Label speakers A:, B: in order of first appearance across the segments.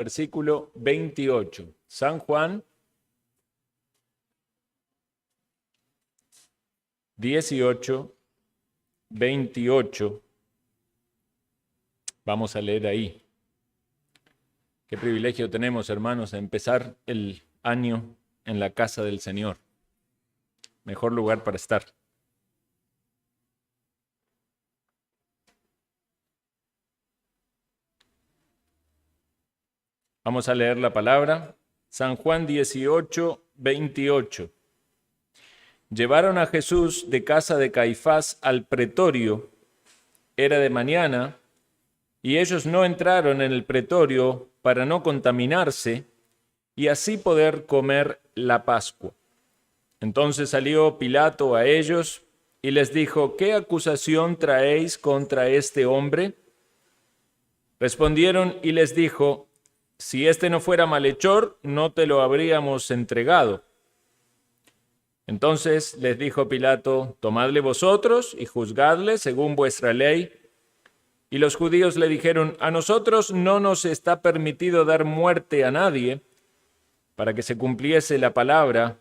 A: versículo 28. San Juan 18, 28. Vamos a leer ahí. Qué privilegio tenemos, hermanos, de empezar el año en la casa del Señor. Mejor lugar para estar. Vamos a leer la palabra. San Juan 18, 28. Llevaron a Jesús de casa de Caifás al pretorio. Era de mañana, y ellos no entraron en el pretorio para no contaminarse y así poder comer la Pascua. Entonces salió Pilato a ellos y les dijo: ¿qué acusación traéis contra este hombre? Respondieron y les dijo: si este no fuera malhechor, no te lo habríamos entregado. Entonces les dijo Pilato: tomadle vosotros y juzgadle según vuestra ley. Y los judíos le dijeron: a nosotros no nos está permitido dar muerte a nadie, para que se cumpliese la palabra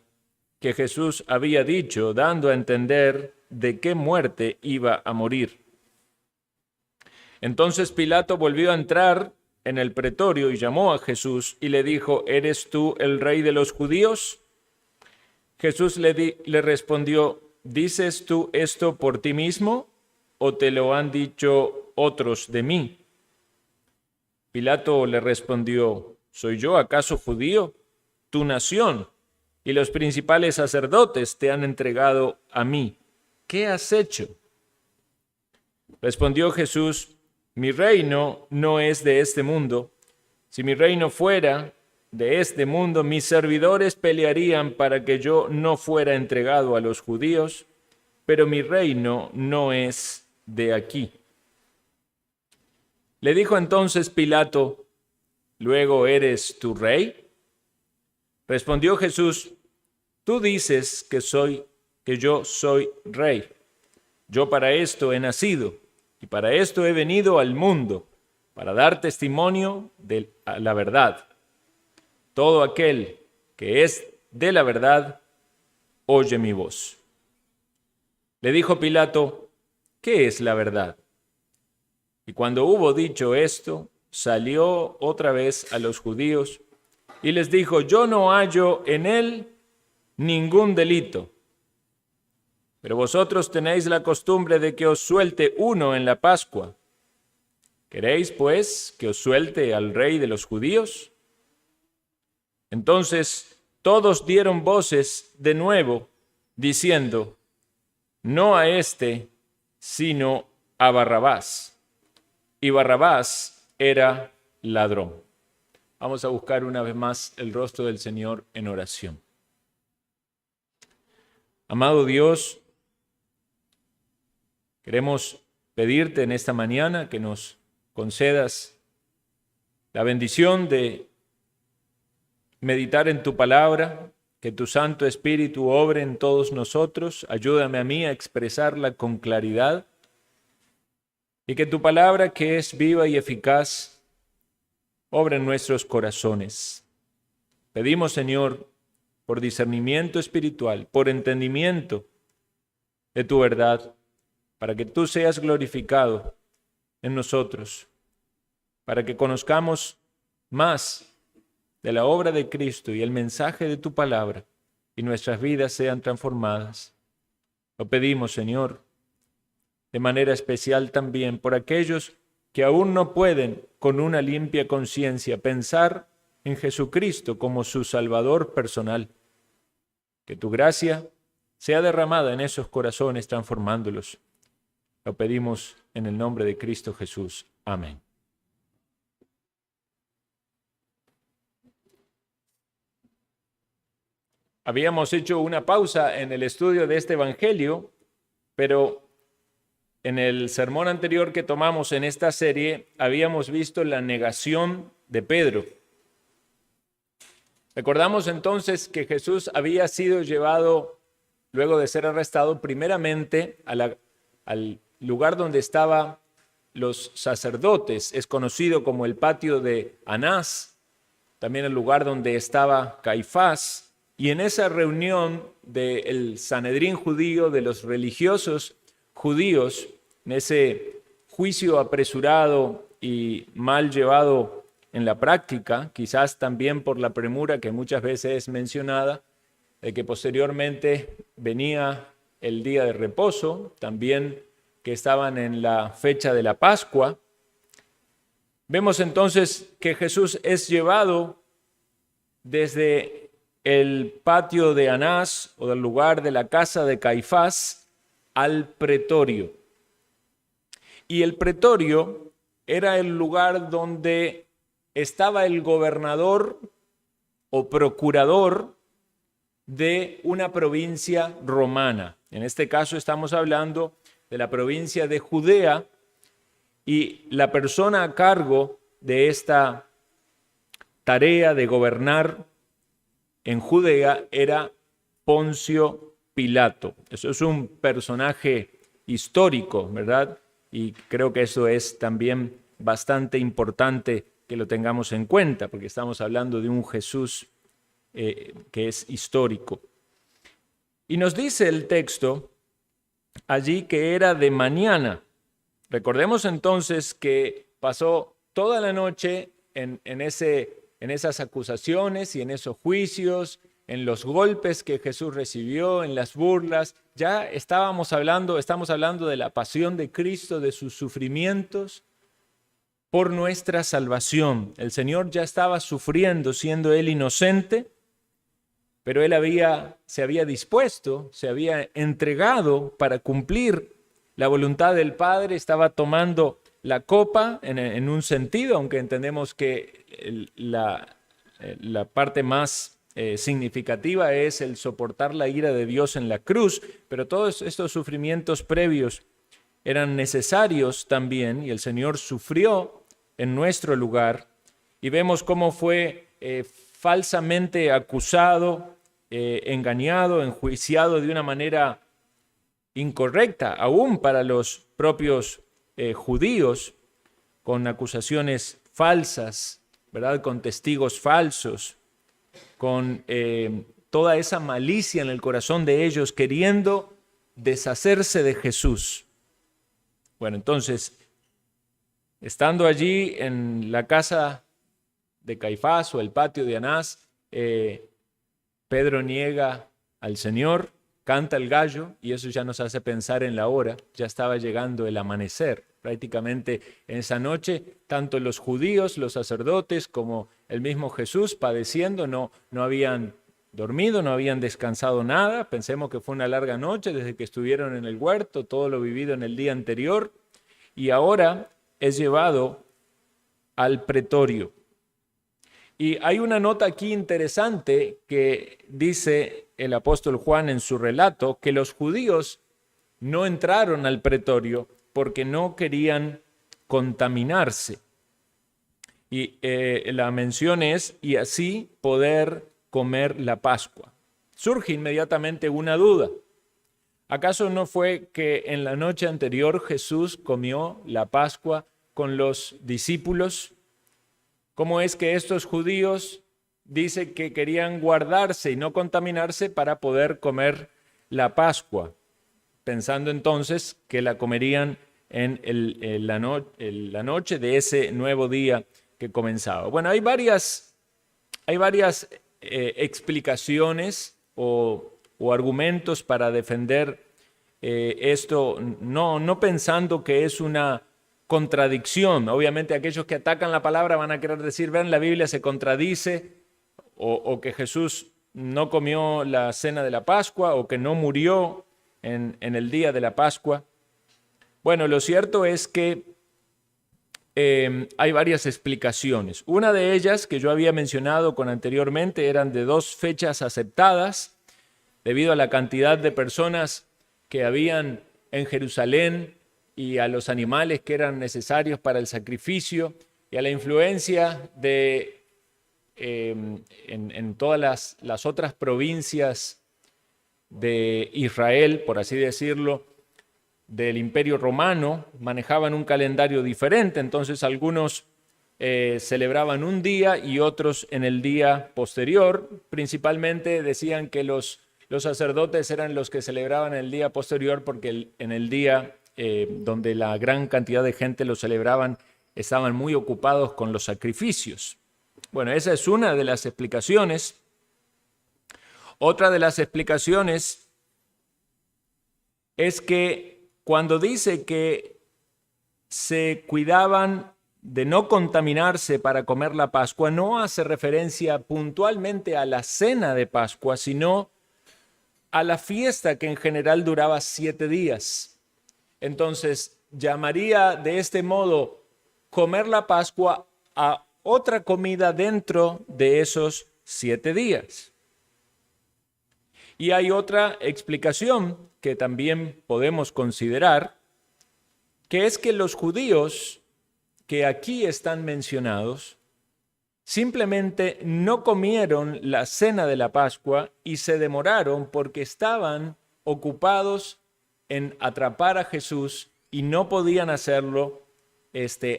A: que Jesús había dicho, dando a entender de qué muerte iba a morir. Entonces Pilato volvió a entrar en el pretorio y llamó a Jesús y le dijo: ¿eres tú el rey de los judíos? Jesús le respondió: ¿dices tú esto por ti mismo o te lo han dicho otros de mí? Pilato le respondió: ¿soy yo acaso judío? Tu nación y los principales sacerdotes te han entregado a mí. ¿Qué has hecho? Respondió Jesús: mi reino no es de este mundo. Si mi reino fuera de este mundo, mis servidores pelearían para que yo no fuera entregado a los judíos, pero mi reino no es de aquí. Le dijo entonces Pilato: ¿luego eres tu rey? Respondió Jesús: tú dices que yo soy rey. Yo para esto he nacido y para esto he venido al mundo, para dar testimonio de la verdad. Todo aquel que es de la verdad, oye mi voz. Le dijo Pilato: ¿qué es la verdad? Y cuando hubo dicho esto, salió otra vez a los judíos y les dijo: yo no hallo en él ningún delito. Pero vosotros tenéis la costumbre de que os suelte uno en la Pascua. ¿Queréis, pues, que os suelte al rey de los judíos? Entonces todos dieron voces de nuevo, diciendo: no a este, sino a Barrabás. Y Barrabás era ladrón. Vamos a buscar una vez más el rostro del Señor en oración. Amado Dios, queremos pedirte en esta mañana que nos concedas la bendición de meditar en tu palabra, que tu Santo Espíritu obre en todos nosotros. Ayúdame a mí a expresarla con claridad y que tu palabra, que es viva y eficaz, obre en nuestros corazones. Pedimos, Señor, por discernimiento espiritual, por entendimiento de tu verdad, para que tú seas glorificado en nosotros, para que conozcamos más de la obra de Cristo y el mensaje de tu palabra, y nuestras vidas sean transformadas. Lo pedimos, Señor, de manera especial también por aquellos que aún no pueden, con una limpia conciencia, pensar en Jesucristo como su Salvador personal. Que tu gracia sea derramada en esos corazones, transformándolos. Lo pedimos en el nombre de Cristo Jesús. Amén. Habíamos hecho una pausa en el estudio de este evangelio, pero en el sermón anterior que tomamos en esta serie habíamos visto la negación de Pedro. Recordamos entonces que Jesús había sido llevado, luego de ser arrestado, primeramente al lugar donde estaban los sacerdotes. Es conocido como el patio de Anás, también el lugar donde estaba Caifás, y en esa reunión del Sanedrín judío, de los religiosos judíos, en ese juicio apresurado y mal llevado en la práctica, quizás también por la premura que muchas veces es mencionada, de que posteriormente venía el día de reposo, también que estaban en la fecha de la Pascua. Vemos entonces que Jesús es llevado desde el patio de Anás o del lugar de la casa de Caifás al pretorio. Y el pretorio era el lugar donde estaba el gobernador o procurador de una provincia romana. En este caso estamos hablando de la provincia de Judea, y la persona a cargo de esta tarea de gobernar en Judea era Poncio Pilato. Eso es un personaje histórico, ¿verdad? Y creo que eso es también bastante importante que lo tengamos en cuenta, porque estamos hablando de un Jesús que es histórico. Y nos dice el texto allí que era de mañana. Recordemos entonces que pasó toda la noche en esas acusaciones y en esos juicios, en los golpes que Jesús recibió, en las burlas. Ya estamos hablando de la pasión de Cristo, de sus sufrimientos por nuestra salvación. El Señor ya estaba sufriendo, siendo Él inocente, pero Él se había dispuesto, se había entregado para cumplir la voluntad del Padre. Estaba tomando la copa en un sentido, aunque entendemos que la parte más significativa es el soportar la ira de Dios en la cruz, pero todos estos sufrimientos previos eran necesarios también, y el Señor sufrió en nuestro lugar, y vemos cómo fue falsamente acusado, engañado, enjuiciado de una manera incorrecta, aún para los propios judíos, con acusaciones falsas, ¿verdad? Con testigos falsos, con toda esa malicia en el corazón de ellos, queriendo deshacerse de Jesús. Bueno, entonces, estando allí en la casa de Caifás o el patio de Anás, Pedro niega al Señor, canta el gallo, y eso ya nos hace pensar en la hora. Ya estaba llegando el amanecer. Prácticamente en esa noche, tanto los judíos, los sacerdotes, como el mismo Jesús padeciendo, no habían dormido, no habían descansado nada. Pensemos que fue una larga noche desde que estuvieron en el huerto, todo lo vivido en el día anterior, y ahora es llevado al pretorio. Y hay una nota aquí interesante que dice el apóstol Juan en su relato, que los judíos no entraron al pretorio porque no querían contaminarse. Y la mención es, y así poder comer la Pascua. Surge inmediatamente una duda. ¿Acaso no fue que en la noche anterior Jesús comió la Pascua con los discípulos? ¿Cómo es que estos judíos dicen que querían guardarse y no contaminarse para poder comer la Pascua? Pensando entonces que la comerían en la noche de ese nuevo día que comenzaba. Bueno, hay varias explicaciones o argumentos para defender esto, no pensando que es una contradicción. Obviamente aquellos que atacan la palabra van a querer decir, ven, la Biblia se contradice, o que Jesús no comió la cena de la Pascua, o que no murió en el día de la Pascua. Bueno, lo cierto es que hay varias explicaciones. Una de ellas, que yo había mencionado anteriormente, eran de 2 fechas aceptadas, debido a la cantidad de personas que habían en Jerusalén y a los animales que eran necesarios para el sacrificio, y a la influencia de en todas las otras provincias de Israel, por así decirlo, del Imperio Romano, manejaban un calendario diferente. Entonces algunos celebraban un día y otros en el día posterior. Principalmente decían que los sacerdotes eran los que celebraban el día posterior porque en el día donde la gran cantidad de gente lo celebraban, estaban muy ocupados con los sacrificios. Bueno, esa es una de las explicaciones. Otra de las explicaciones es que cuando dice que se cuidaban de no contaminarse para comer la Pascua, no hace referencia puntualmente a la cena de Pascua, sino a la fiesta que en general duraba 7 días. Entonces, llamaría de este modo comer la Pascua a otra comida dentro de esos 7 días. Y hay otra explicación que también podemos considerar, que es que los judíos que aquí están mencionados simplemente no comieron la cena de la Pascua y se demoraron porque estaban ocupados en atrapar a Jesús y no podían hacerlo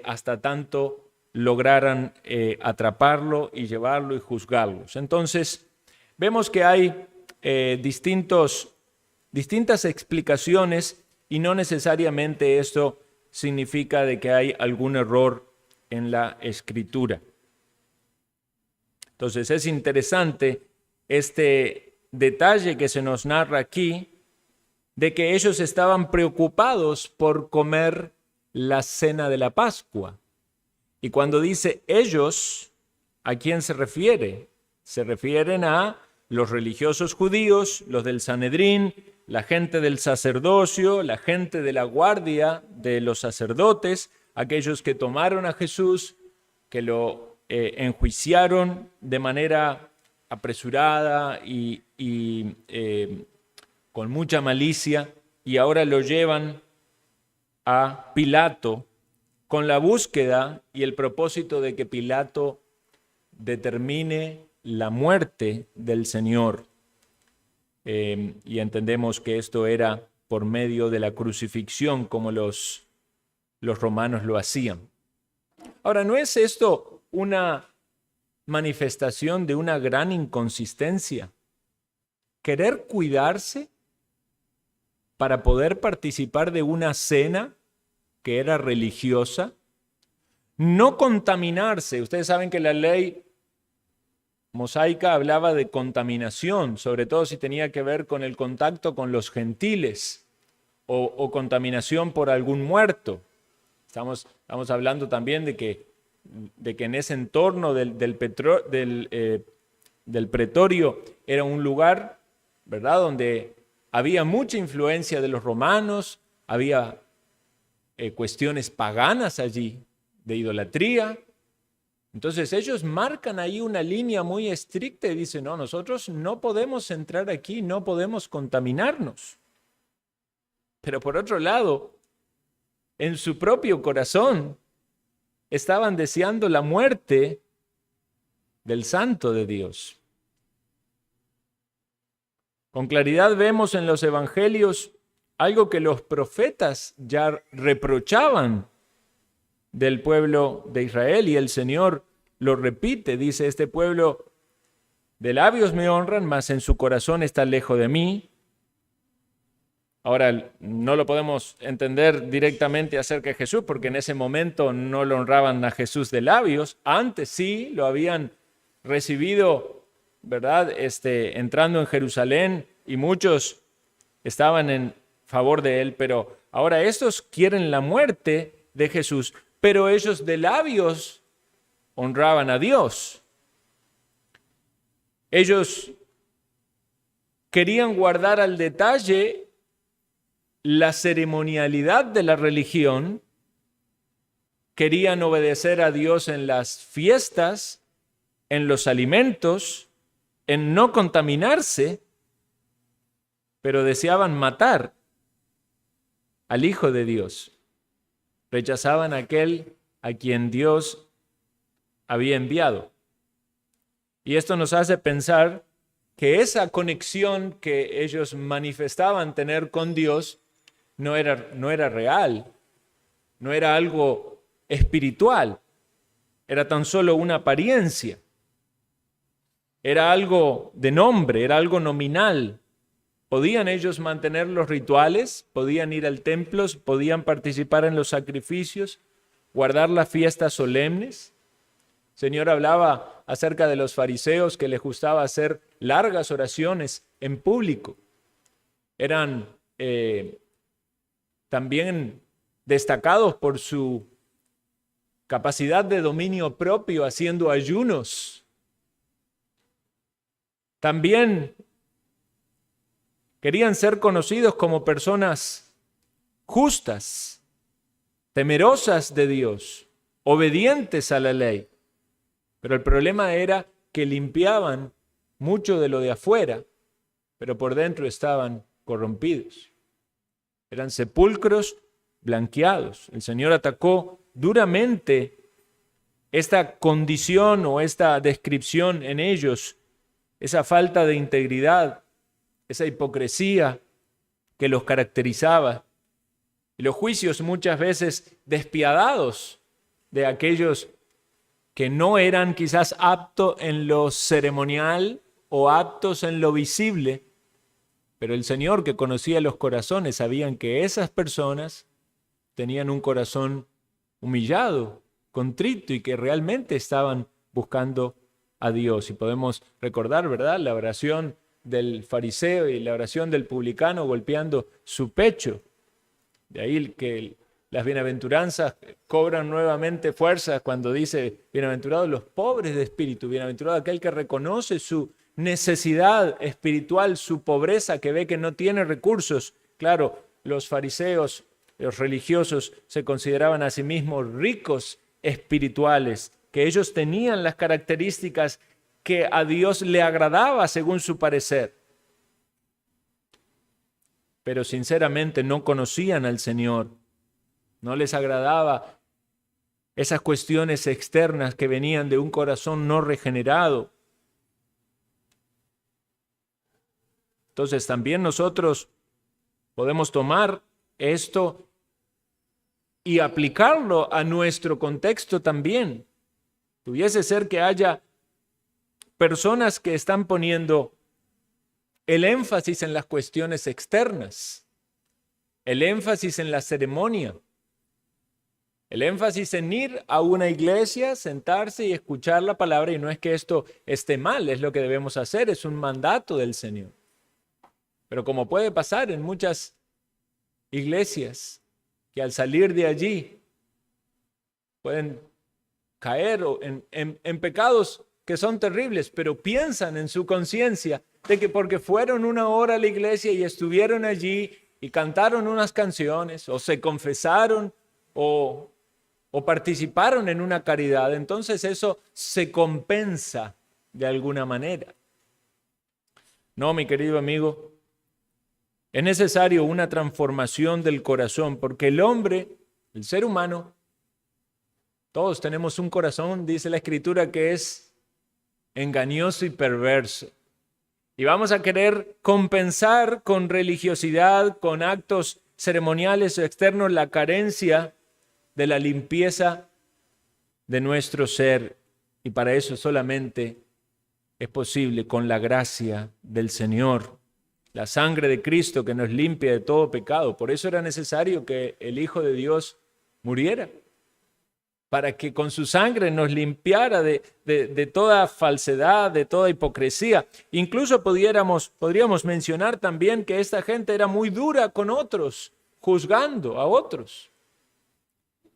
A: hasta tanto lograran atraparlo y llevarlo y juzgarlos. Entonces, vemos que hay distintas explicaciones y no necesariamente esto significa de que hay algún error en la Escritura. Entonces es interesante este detalle que se nos narra aquí de que ellos estaban preocupados por comer la cena de la Pascua. Y cuando dice ellos, ¿a quién se refiere? Se refieren a los religiosos judíos, los del Sanedrín, la gente del sacerdocio, la gente de la guardia de los sacerdotes, aquellos que tomaron a Jesús, que lo enjuiciaron de manera apresurada y con mucha malicia, y ahora lo llevan a Pilato con la búsqueda y el propósito de que Pilato determine la muerte del Señor. Y entendemos que esto era por medio de la crucifixión, como los romanos lo hacían. Ahora, ¿no es esto una manifestación de una gran inconsistencia? Querer cuidarse para poder participar de una cena que era religiosa, no contaminarse. Ustedes saben que la ley mosaica hablaba de contaminación, sobre todo si tenía que ver con el contacto con los gentiles o contaminación por algún muerto. Estamos hablando también de que en ese entorno del pretorio era un lugar, ¿verdad?, donde había mucha influencia de los romanos, había cuestiones paganas allí, de idolatría. Entonces ellos marcan ahí una línea muy estricta y dicen, no, nosotros no podemos entrar aquí, no podemos contaminarnos. Pero por otro lado, en su propio corazón estaban deseando la muerte del Santo de Dios. Con claridad vemos en los evangelios algo que los profetas ya reprochaban del pueblo de Israel, y el Señor lo repite, dice, este pueblo de labios me honran, mas en su corazón está lejos de mí. Ahora, no lo podemos entender directamente acerca de Jesús, porque en ese momento no lo honraban a Jesús de labios. Antes sí lo habían recibido, ¿verdad?, entrando en Jerusalén, y muchos estaban en favor de él, pero ahora estos quieren la muerte de Jesús, pero ellos de labios honraban a Dios. Ellos querían guardar al detalle la ceremonialidad de la religión, querían obedecer a Dios en las fiestas, en los alimentos, en no contaminarse, pero deseaban matar al Hijo de Dios. Rechazaban a aquel a quien Dios había enviado. Y esto nos hace pensar que esa conexión que ellos manifestaban tener con Dios no era real, no era algo espiritual, era tan solo una apariencia. Era algo de nombre, era algo nominal. ¿Podían ellos mantener los rituales? ¿Podían ir al templo? ¿Podían participar en los sacrificios? ¿Guardar las fiestas solemnes? El Señor hablaba acerca de los fariseos que les gustaba hacer largas oraciones en público. Eran también destacados por su capacidad de dominio propio haciendo ayunos. También querían ser conocidos como personas justas, temerosas de Dios, obedientes a la ley. Pero el problema era que limpiaban mucho de lo de afuera, pero por dentro estaban corrompidos. Eran sepulcros blanqueados. El Señor atacó duramente esta condición o esta descripción en ellos, esa falta de integridad, esa hipocresía que los caracterizaba. Y los juicios muchas veces despiadados de aquellos que no eran quizás aptos en lo ceremonial o aptos en lo visible, pero el Señor, que conocía los corazones, sabían que esas personas tenían un corazón humillado, contrito y que realmente estaban buscando a Dios. Y podemos recordar, ¿verdad?, la oración del fariseo y la oración del publicano golpeando su pecho. De ahí que las bienaventuranzas cobran nuevamente fuerzas cuando dice: bienaventurados los pobres de espíritu, bienaventurado aquel que reconoce su necesidad espiritual, su pobreza, que ve que no tiene recursos. Claro, los fariseos, los religiosos, se consideraban a sí mismos ricos espirituales, que ellos tenían las características que a Dios le agradaba según su parecer. Pero sinceramente no conocían al Señor. No les agradaba esas cuestiones externas que venían de un corazón no regenerado. Entonces también nosotros podemos tomar esto y aplicarlo a nuestro contexto también. Pudiese ser que haya personas que están poniendo el énfasis en las cuestiones externas, el énfasis en la ceremonia, el énfasis en ir a una iglesia, sentarse y escuchar la palabra. Y no es que esto esté mal, es lo que debemos hacer, es un mandato del Señor. Pero como puede pasar en muchas iglesias, que al salir de allí pueden caer en pecados que son terribles, pero piensan en su conciencia de que porque fueron una hora a la iglesia y estuvieron allí y cantaron unas canciones o se confesaron o participaron en una caridad, entonces eso se compensa de alguna manera. No, mi querido amigo, es necesario una transformación del corazón, porque el hombre, el ser humano, todos tenemos un corazón, dice la Escritura, que es engañoso y perverso. Y vamos a querer compensar con religiosidad, con actos ceremoniales o externos, la carencia de la limpieza de nuestro ser. Y para eso solamente es posible con la gracia del Señor, la sangre de Cristo que nos limpia de todo pecado. Por eso era necesario que el Hijo de Dios muriera, para que con su sangre nos limpiara de toda falsedad, de toda hipocresía. Incluso podríamos mencionar también que esta gente era muy dura con otros, juzgando a otros.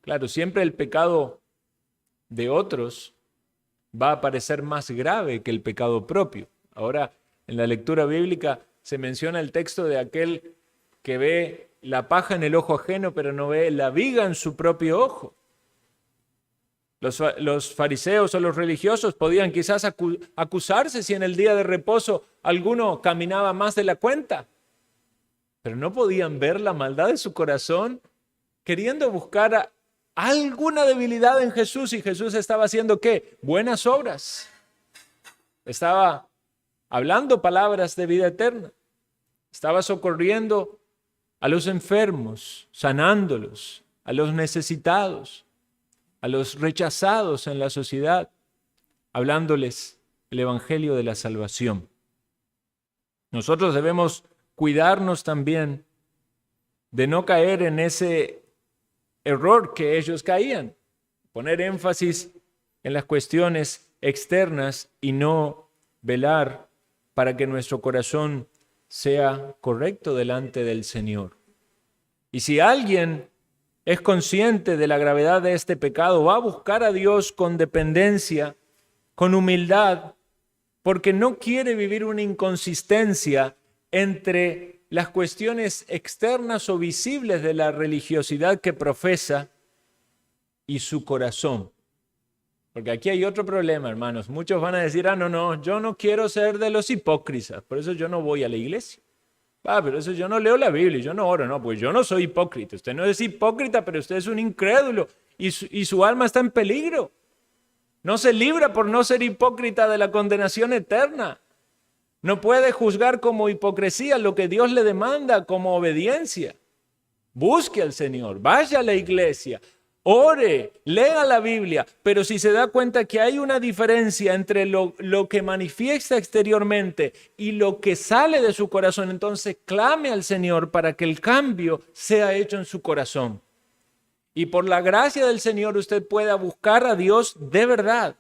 A: Claro, siempre el pecado de otros va a parecer más grave que el pecado propio. Ahora, en la lectura bíblica se menciona el texto de aquel que ve la paja en el ojo ajeno, pero no ve la viga en su propio ojo. Los fariseos o los religiosos podían quizás acusarse si en el día de reposo alguno caminaba más de la cuenta, pero no podían ver la maldad de su corazón, queriendo buscar alguna debilidad en Jesús, y Jesús estaba haciendo ¿qué? Buenas obras. Estaba hablando palabras de vida eterna. Estaba socorriendo a los enfermos, sanándolos, a los necesitados, a los rechazados en la sociedad, hablándoles el evangelio de la salvación. Nosotros debemos cuidarnos también de no caer en ese error que ellos caían, poner énfasis en las cuestiones externas y no velar para que nuestro corazón sea correcto delante del Señor. Y si alguien es consciente de la gravedad de este pecado, va a buscar a Dios con dependencia, con humildad, porque no quiere vivir una inconsistencia entre las cuestiones externas o visibles de la religiosidad que profesa y su corazón. Porque aquí hay otro problema, hermanos. Muchos van a decir, no, yo no quiero ser de los hipócritas, por eso yo no voy a la iglesia. Pero eso yo no leo la Biblia, yo no oro. No, pues yo no soy hipócrita. Usted no es hipócrita, pero usted es un incrédulo y su alma está en peligro. No se libra por no ser hipócrita de la condenación eterna. No puede juzgar como hipocresía lo que Dios le demanda como obediencia. Busque al Señor, vaya a la iglesia, ore, lea la Biblia, pero si se da cuenta que hay una diferencia entre lo que manifiesta exteriormente y lo que sale de su corazón, entonces clame al Señor para que el cambio sea hecho en su corazón. Y por la gracia del Señor usted pueda buscar a Dios de verdad.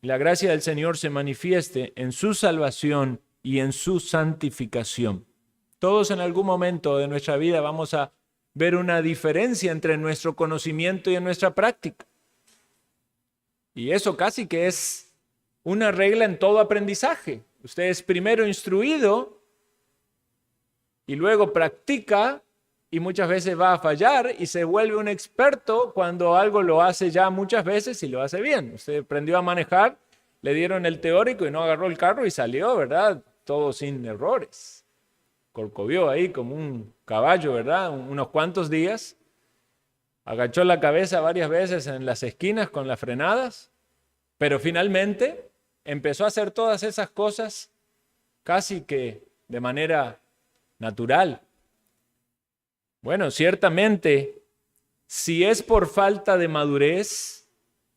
A: La gracia del Señor se manifieste en su salvación y en su santificación. Todos en algún momento de nuestra vida vamos a ver una diferencia entre nuestro conocimiento y en nuestra práctica. Y eso casi que es una regla en todo aprendizaje. Usted es primero instruido y luego practica y muchas veces va a fallar y se vuelve un experto cuando algo lo hace ya muchas veces y lo hace bien. Usted aprendió a manejar, le dieron el teórico y no agarró el carro y salió, ¿verdad? Todo sin errores. Corcovió ahí como un caballo, ¿verdad? Unos cuantos días. Agachó la cabeza varias veces en las esquinas con las frenadas, pero finalmente empezó a hacer todas esas cosas casi que de manera natural. Bueno, ciertamente, si es por falta de madurez,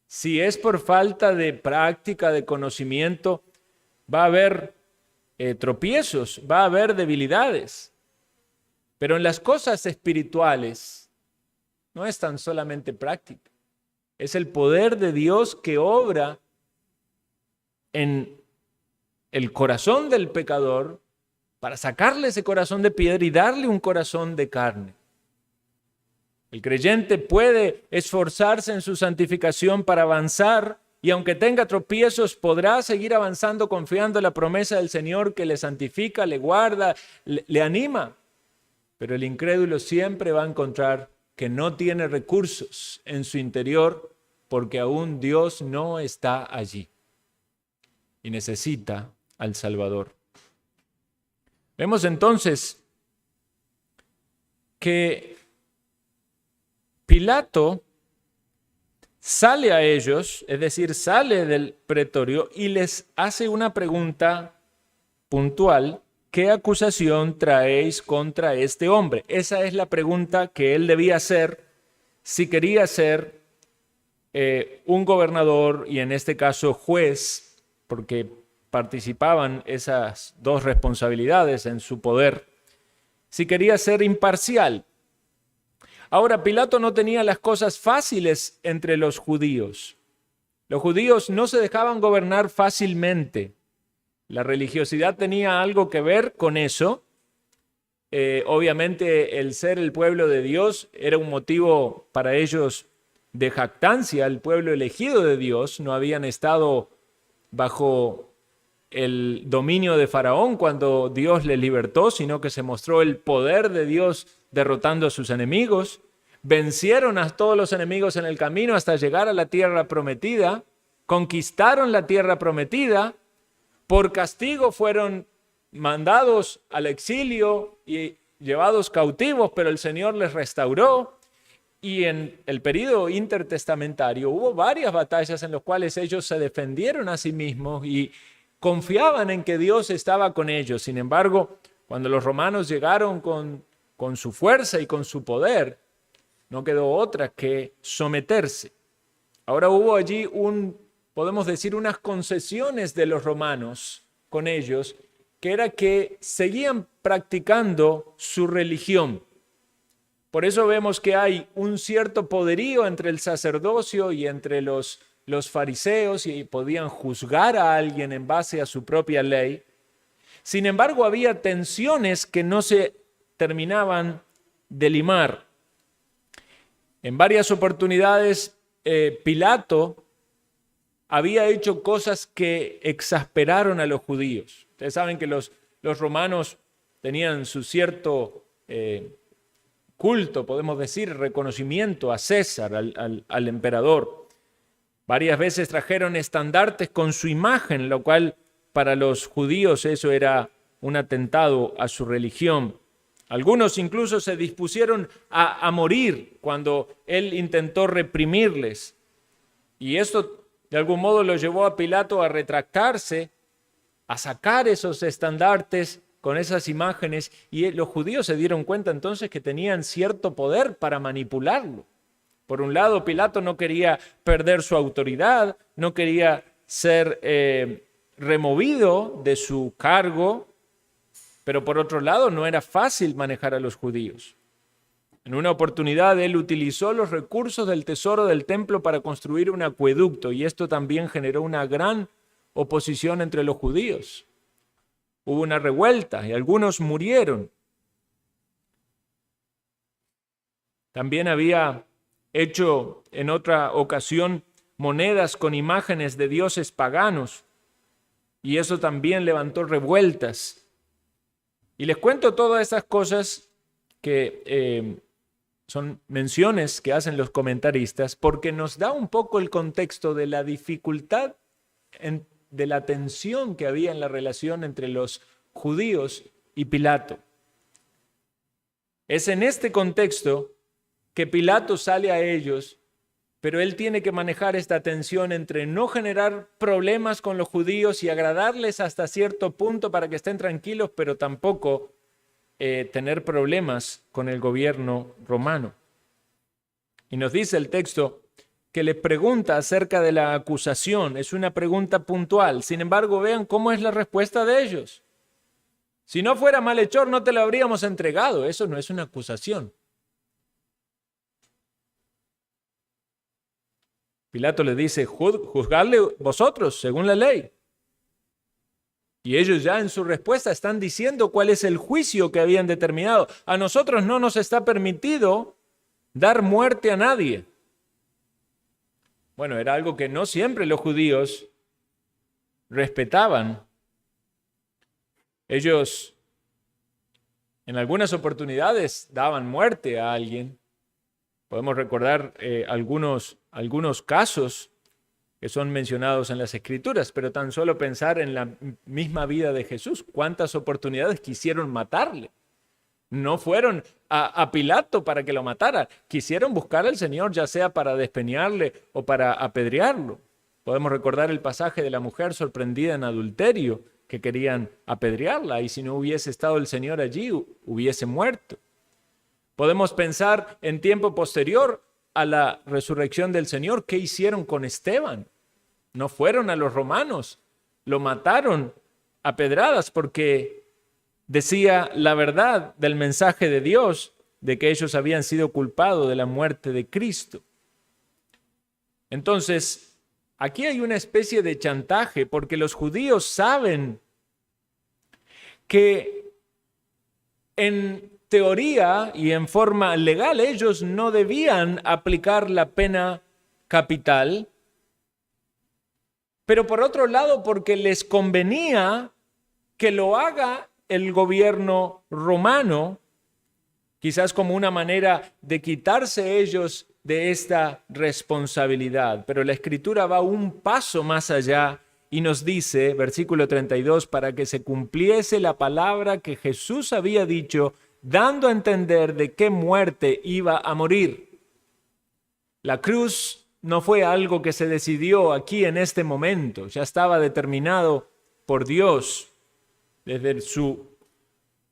A: si es por falta de práctica, de conocimiento, va a haber tropiezos, va a haber debilidades. Pero en las cosas espirituales no es tan solamente práctica, es el poder de Dios que obra en el corazón del pecador para sacarle ese corazón de piedra y darle un corazón de carne. El creyente puede esforzarse en su santificación para avanzar y aunque tenga tropiezos podrá seguir avanzando confiando en la promesa del Señor que le santifica, le guarda, le anima. Pero el incrédulo siempre va a encontrar que no tiene recursos en su interior porque aún Dios no está allí y necesita al Salvador. Vemos entonces que Pilato sale a ellos, es decir, sale del pretorio y les hace una pregunta puntual: ¿qué acusación traéis contra este hombre? Esa es la pregunta que él debía hacer si quería ser un gobernador y en este caso juez, porque participaban esas dos responsabilidades en su poder, si quería ser imparcial. Ahora, Pilato no tenía las cosas fáciles entre los judíos. Los judíos no se dejaban gobernar fácilmente. La religiosidad tenía algo que ver con eso. Obviamente, el ser el pueblo de Dios era un motivo para ellos de jactancia. El pueblo elegido de Dios no habían estado bajo el dominio de Faraón cuando Dios les libertó, sino que se mostró el poder de Dios derrotando a sus enemigos. Vencieron a todos los enemigos en el camino hasta llegar a la tierra prometida. Conquistaron la tierra prometida. Por castigo fueron mandados al exilio y llevados cautivos, pero el Señor les restauró. Y en el período intertestamentario hubo varias batallas en las cuales ellos se defendieron a sí mismos y confiaban en que Dios estaba con ellos. Sin embargo, cuando los romanos llegaron con su fuerza y con su poder, No quedó otra que someterse. Ahora hubo allí podemos decir, unas concesiones de los romanos con ellos, que era que seguían practicando su religión. Por eso vemos que hay un cierto poderío entre el sacerdocio y entre los fariseos, y podían juzgar a alguien en base a su propia ley. Sin embargo, había tensiones que no se terminaban de limar. En varias oportunidades, Pilato había hecho cosas que exasperaron a los judíos. Ustedes saben que los romanos tenían su cierto culto, podemos decir, reconocimiento a César, al emperador. Varias veces trajeron estandartes con su imagen, lo cual para los judíos eso era un atentado a su religión. Algunos incluso se dispusieron a morir cuando él intentó reprimirles. Y esto de algún modo lo llevó a Pilato a retractarse, a sacar esos estandartes con esas imágenes, y los judíos se dieron cuenta entonces que tenían cierto poder para manipularlo. Por un lado, Pilato no quería perder su autoridad, no quería ser removido de su cargo, pero por otro lado no era fácil manejar a los judíos. En una oportunidad él utilizó los recursos del tesoro del templo para construir un acueducto, y esto también generó una gran oposición entre los judíos. Hubo una revuelta y algunos murieron. También había hecho en otra ocasión monedas con imágenes de dioses paganos, y eso también levantó revueltas. Y les cuento todas esas cosas que son menciones que hacen los comentaristas, porque nos da un poco el contexto de la dificultad, de la tensión que había en la relación entre los judíos y Pilato. Es en este contexto que Pilato sale a ellos, pero él tiene que manejar esta tensión entre no generar problemas con los judíos y agradarles hasta cierto punto para que estén tranquilos, pero tampoco tener problemas con el gobierno romano. Y nos dice el texto que les pregunta acerca de la acusación. Es una pregunta puntual. Sin embargo, vean cómo es la respuesta de ellos. Si no fuera malhechor, no te lo habríamos entregado. Eso no es una acusación. Pilato le dice, juzgadle vosotros según la ley. Y ellos ya en su respuesta están diciendo cuál es el juicio que habían determinado. A nosotros no nos está permitido dar muerte a nadie. Bueno, era algo que no siempre los judíos respetaban. Ellos en algunas oportunidades daban muerte a alguien. Podemos recordar algunos casos que son mencionados en las Escrituras, pero tan solo pensar en la misma vida de Jesús, cuántas oportunidades quisieron matarle. No fueron a Pilato para que lo matara, quisieron buscar al Señor, ya sea para despeñarle o para apedrearlo. Podemos recordar el pasaje de la mujer sorprendida en adulterio, que querían apedrearla, y si no hubiese estado el Señor allí, hubiese muerto. Podemos pensar en tiempo posterior a la resurrección del Señor, ¿qué hicieron con Esteban? No fueron a los romanos, lo mataron a pedradas porque decía la verdad del mensaje de Dios, de que ellos habían sido culpados de la muerte de Cristo. Entonces, aquí hay una especie de chantaje, porque los judíos saben que en teoría y en forma legal ellos no debían aplicar la pena capital, pero por otro lado porque les convenía que lo haga el gobierno romano, quizás como una manera de quitarse ellos de esta responsabilidad. Pero la Escritura va un paso más allá y nos dice, versículo 32, para que se cumpliese la palabra que Jesús había dicho, dando a entender de qué muerte iba a morir. La cruz no fue algo que se decidió aquí en este momento, ya estaba determinado por Dios desde su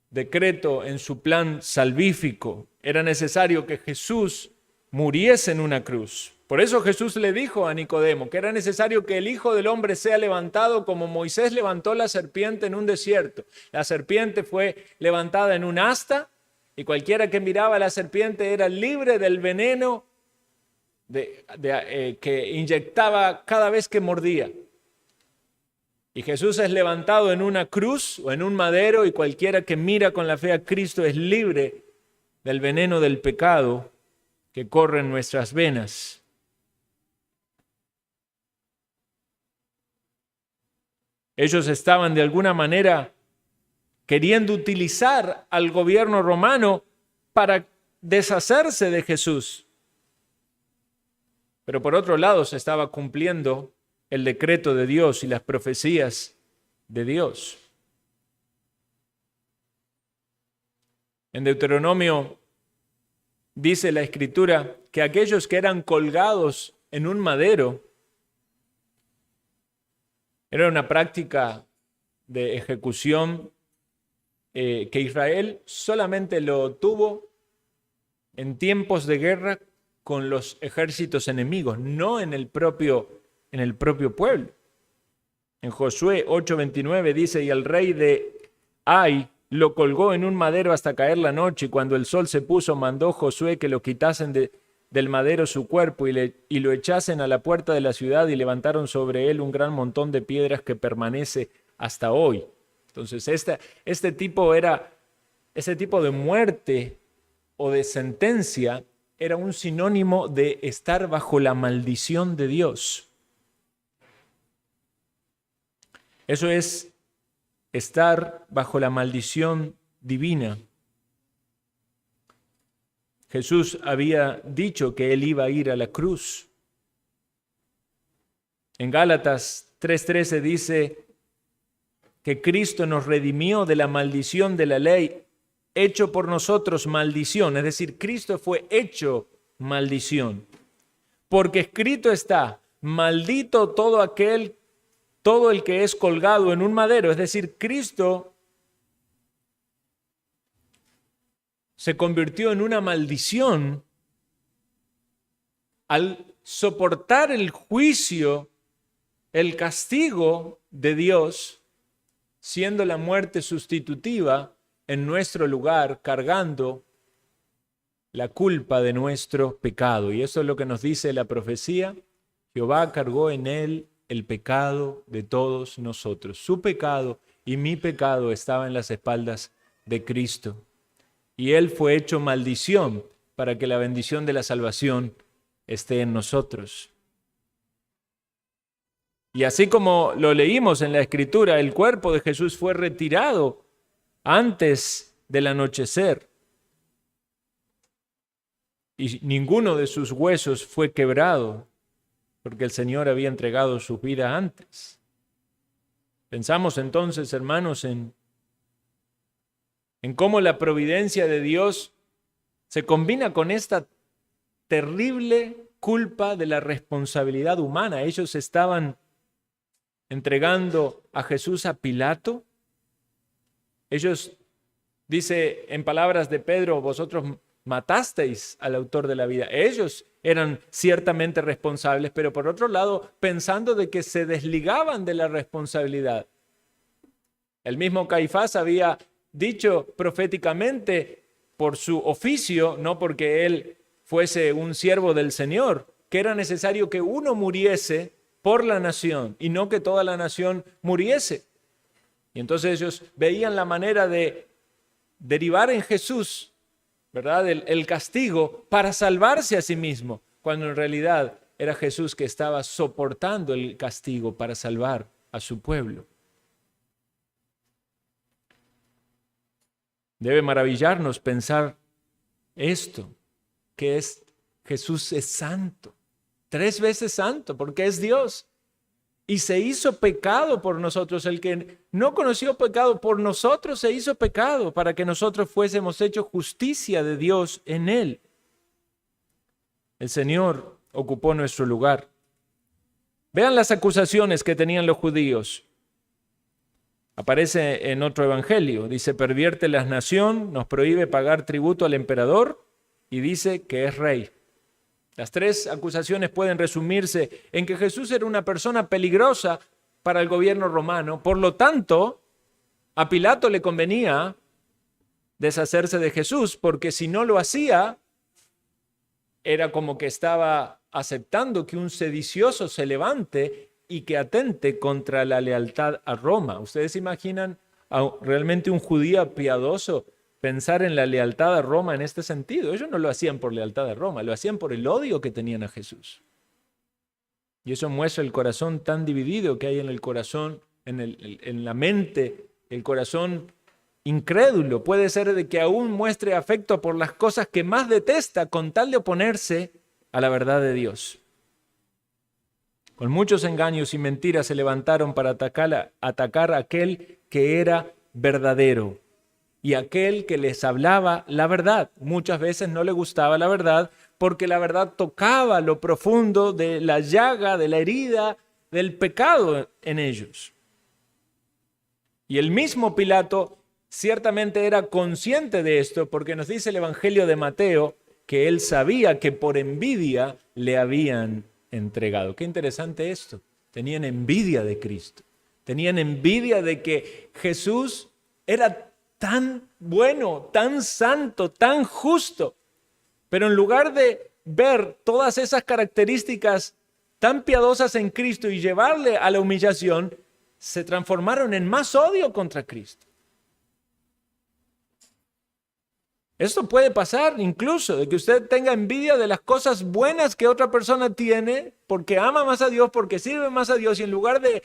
A: decreto en su plan salvífico. Era necesario que Jesús muriese en una cruz. Por eso Jesús le dijo a Nicodemo que era necesario que el Hijo del Hombre sea levantado como Moisés levantó la serpiente en un desierto. La serpiente fue levantada en un asta y cualquiera que miraba a la serpiente era libre del veneno que inyectaba cada vez que mordía. Y Jesús es levantado en una cruz o en un madero y cualquiera que mira con la fe a Cristo es libre del veneno del pecado que corre en nuestras venas. Ellos estaban de alguna manera queriendo utilizar al gobierno romano para deshacerse de Jesús. Pero por otro lado se estaba cumpliendo el decreto de Dios y las profecías de Dios. En Deuteronomio dice la Escritura que aquellos que eran colgados en un madero era una práctica de ejecución que Israel solamente lo tuvo en tiempos de guerra con los ejércitos enemigos, no en el propio pueblo. En Josué 8:29 dice, y el rey de Ai lo colgó en un madero hasta caer la noche, y cuando el sol se puso, mandó Josué que lo quitasen del madero su cuerpo y lo echasen a la puerta de la ciudad, y levantaron sobre él un gran montón de piedras que permanece hasta hoy. Entonces, ese tipo de muerte o de sentencia era un sinónimo de estar bajo la maldición de Dios. Eso es estar bajo la maldición divina. Jesús había dicho que él iba a ir a la cruz. En Gálatas 3:13 dice que Cristo nos redimió de la maldición de la ley, hecho por nosotros maldición, es decir, Cristo fue hecho maldición. Porque escrito está, maldito todo el que es colgado en un madero, es decir, Cristo se convirtió en una maldición al soportar el juicio, el castigo de Dios, siendo la muerte sustitutiva en nuestro lugar, cargando la culpa de nuestro pecado. Y eso es lo que nos dice la profecía. Jehová cargó en él el pecado de todos nosotros. Su pecado y mi pecado estaba en las espaldas de Cristo. Y él fue hecho maldición para que la bendición de la salvación esté en nosotros. Y así como lo leímos en la Escritura, el cuerpo de Jesús fue retirado antes del anochecer. Y ninguno de sus huesos fue quebrado, porque el Señor había entregado su vida antes. Pensamos entonces, hermanos, en cómo la providencia de Dios se combina con esta terrible culpa de la responsabilidad humana. Ellos estaban entregando a Jesús a Pilato. Ellos, dice en palabras de Pedro, vosotros matasteis al autor de la vida. Ellos eran ciertamente responsables, pero por otro lado, pensando de que se desligaban de la responsabilidad. El mismo Caifás había dicho proféticamente por su oficio, no porque él fuese un siervo del Señor, que era necesario que uno muriese por la nación y no que toda la nación muriese. Y entonces ellos veían la manera de derivar en Jesús, ¿verdad?, el castigo para salvarse a sí mismo, cuando en realidad era Jesús que estaba soportando el castigo para salvar a su pueblo. Debe maravillarnos pensar esto, que Jesús es santo, 3 veces santo, porque es Dios. Y se hizo pecado por nosotros. El que no conoció pecado, por nosotros se hizo pecado, para que nosotros fuésemos hechos justicia de Dios en él. El Señor ocupó nuestro lugar. Vean las acusaciones que tenían los judíos. Aparece en otro evangelio. Dice, pervierte la nación, nos prohíbe pagar tributo al emperador y dice que es rey. Las tres acusaciones pueden resumirse en que Jesús era una persona peligrosa para el gobierno romano. Por lo tanto, a Pilato le convenía deshacerse de Jesús, porque si no lo hacía, era como que estaba aceptando que un sedicioso se levante y que atente contra la lealtad a Roma. ¿Ustedes imaginan a realmente un judío piadoso pensar en la lealtad a Roma en este sentido? Ellos no lo hacían por lealtad a Roma, lo hacían por el odio que tenían a Jesús. Y eso muestra el corazón tan dividido que hay en el corazón, en la mente, el corazón incrédulo. Puede ser de que aún muestre afecto por las cosas que más detesta con tal de oponerse a la verdad de Dios. Con muchos engaños y mentiras se levantaron para atacar a aquel que era verdadero y aquel que les hablaba la verdad. Muchas veces no le gustaba la verdad porque la verdad tocaba lo profundo de la llaga, de la herida, del pecado en ellos. Y el mismo Pilato ciertamente era consciente de esto, porque nos dice el Evangelio de Mateo que él sabía que por envidia le habían entregado. Qué interesante esto. Tenían envidia de Cristo. Tenían envidia de que Jesús era tan bueno, tan santo, tan justo. Pero en lugar de ver todas esas características tan piadosas en Cristo y llevarle a la humillación, se transformaron en más odio contra Cristo. Esto puede pasar incluso, de que usted tenga envidia de las cosas buenas que otra persona tiene, porque ama más a Dios, porque sirve más a Dios, y en lugar de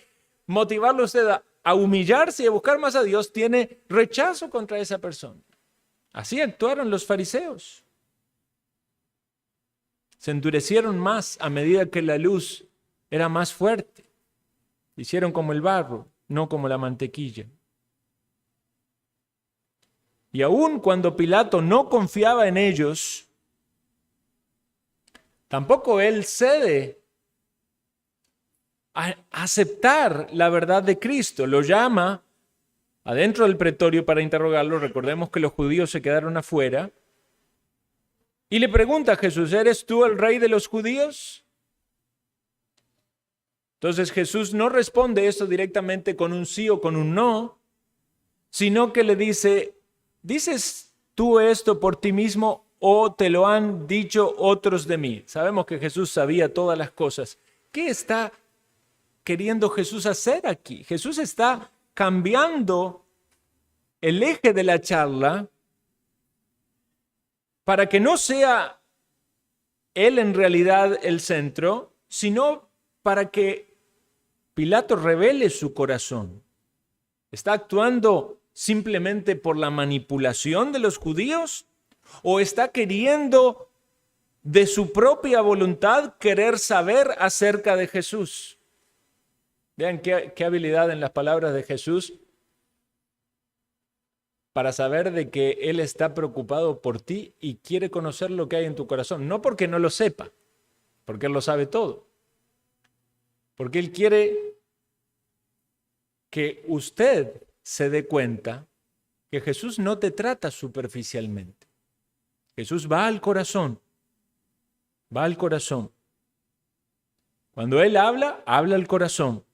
A: motivarlo a usted a humillarse y a buscar más a Dios, tiene rechazo contra esa persona. Así actuaron los fariseos. Se endurecieron más a medida que la luz era más fuerte. Hicieron como el barro, no como la mantequilla. Y aun cuando Pilato no confiaba en ellos, tampoco él cede a aceptar la verdad de Cristo. Lo llama adentro del pretorio para interrogarlo. Recordemos que los judíos se quedaron afuera. Y le pregunta a Jesús: ¿eres tú el rey de los judíos? Entonces Jesús no responde esto directamente con un sí o con un no, sino que le dice: ¿dices tú esto por ti mismo o te lo han dicho otros de mí? Sabemos que Jesús sabía todas las cosas. ¿Qué está queriendo Jesús hacer aquí? Jesús está cambiando el eje de la charla para que no sea él en realidad el centro, sino para que Pilato revele su corazón. ¿Está actuando simplemente por la manipulación de los judíos? ¿O está queriendo de su propia voluntad querer saber acerca de Jesús? Vean qué habilidad en las palabras de Jesús para saber de que Él está preocupado por ti y quiere conocer lo que hay en tu corazón. No porque no lo sepa, porque Él lo sabe todo. Porque Él quiere que usted se dé cuenta que Jesús no te trata superficialmente. Jesús va al corazón. Va al corazón. Cuando Él habla, habla al corazón.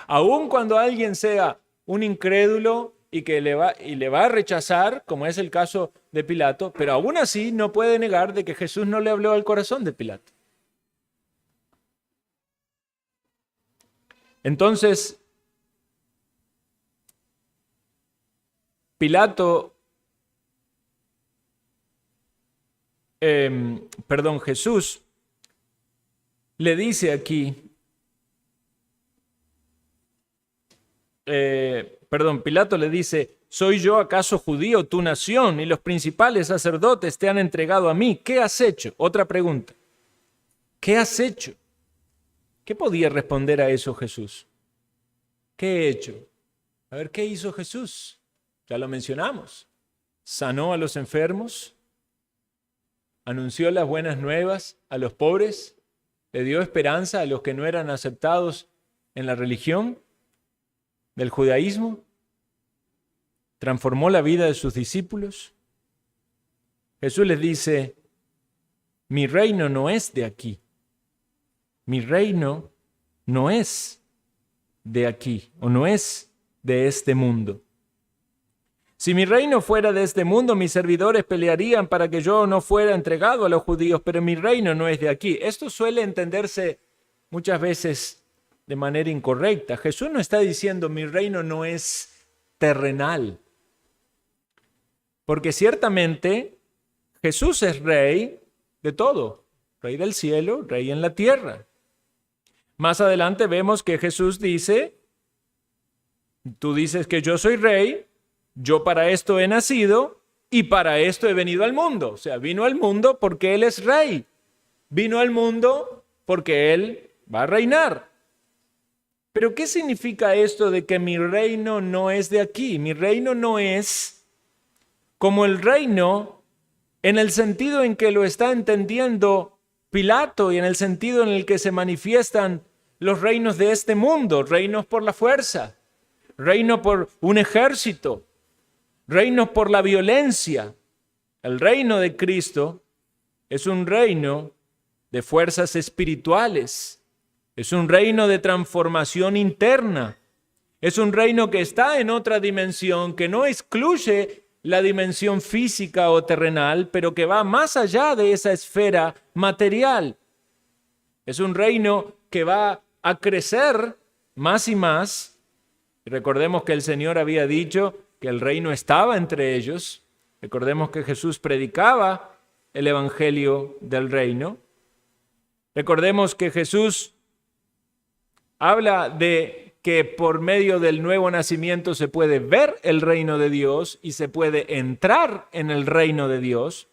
A: Aun cuando alguien sea un incrédulo y que le va a rechazar, como es el caso de Pilato, pero aún así no puede negar de que Jesús no le habló al corazón de Pilato. Entonces, Jesús le dice aquí, Pilato le dice: ¿soy yo acaso judío, tu nación y los principales sacerdotes te han entregado a mí? ¿Qué has hecho? Otra pregunta. ¿Qué has hecho? ¿Qué podía responder a eso Jesús? ¿Qué he hecho? A ver, ¿qué hizo Jesús? Ya lo mencionamos. Sanó a los enfermos, anunció las buenas nuevas a los pobres, le dio esperanza a los que no eran aceptados en la religión del judaísmo, transformó la vida de sus discípulos. Jesús les dice: mi reino no es de aquí. Mi reino no es de aquí o no es de este mundo. Si mi reino fuera de este mundo, mis servidores pelearían para que yo no fuera entregado a los judíos, pero mi reino no es de aquí. Esto suele entenderse muchas veces de manera incorrecta. Jesús no está diciendo mi reino no es terrenal, porque ciertamente Jesús es rey de todo, rey del cielo, rey en la tierra. Más adelante vemos que Jesús dice, tú dices que yo soy rey, yo para esto he nacido y para esto he venido al mundo. O sea, vino al mundo porque Él es rey. Vino al mundo porque Él va a reinar. Pero ¿qué significa esto de que mi reino no es de aquí? Mi reino no es como el reino en el sentido en que lo está entendiendo Pilato y en el sentido en el que se manifiestan los reinos de este mundo, reinos por la fuerza, reino por un ejército, reinos por la violencia. El reino de Cristo es un reino de fuerzas espirituales, es un reino de transformación interna, es un reino que está en otra dimensión, que no excluye la dimensión física o terrenal, pero que va más allá de esa esfera material. Es un reino que va a crecer más y más. Recordemos que el Señor había dicho que el reino estaba entre ellos. Recordemos que Jesús predicaba el evangelio del reino. Recordemos que Jesús habla de que por medio del nuevo nacimiento se puede ver el reino de Dios y se puede entrar en el reino de Dios.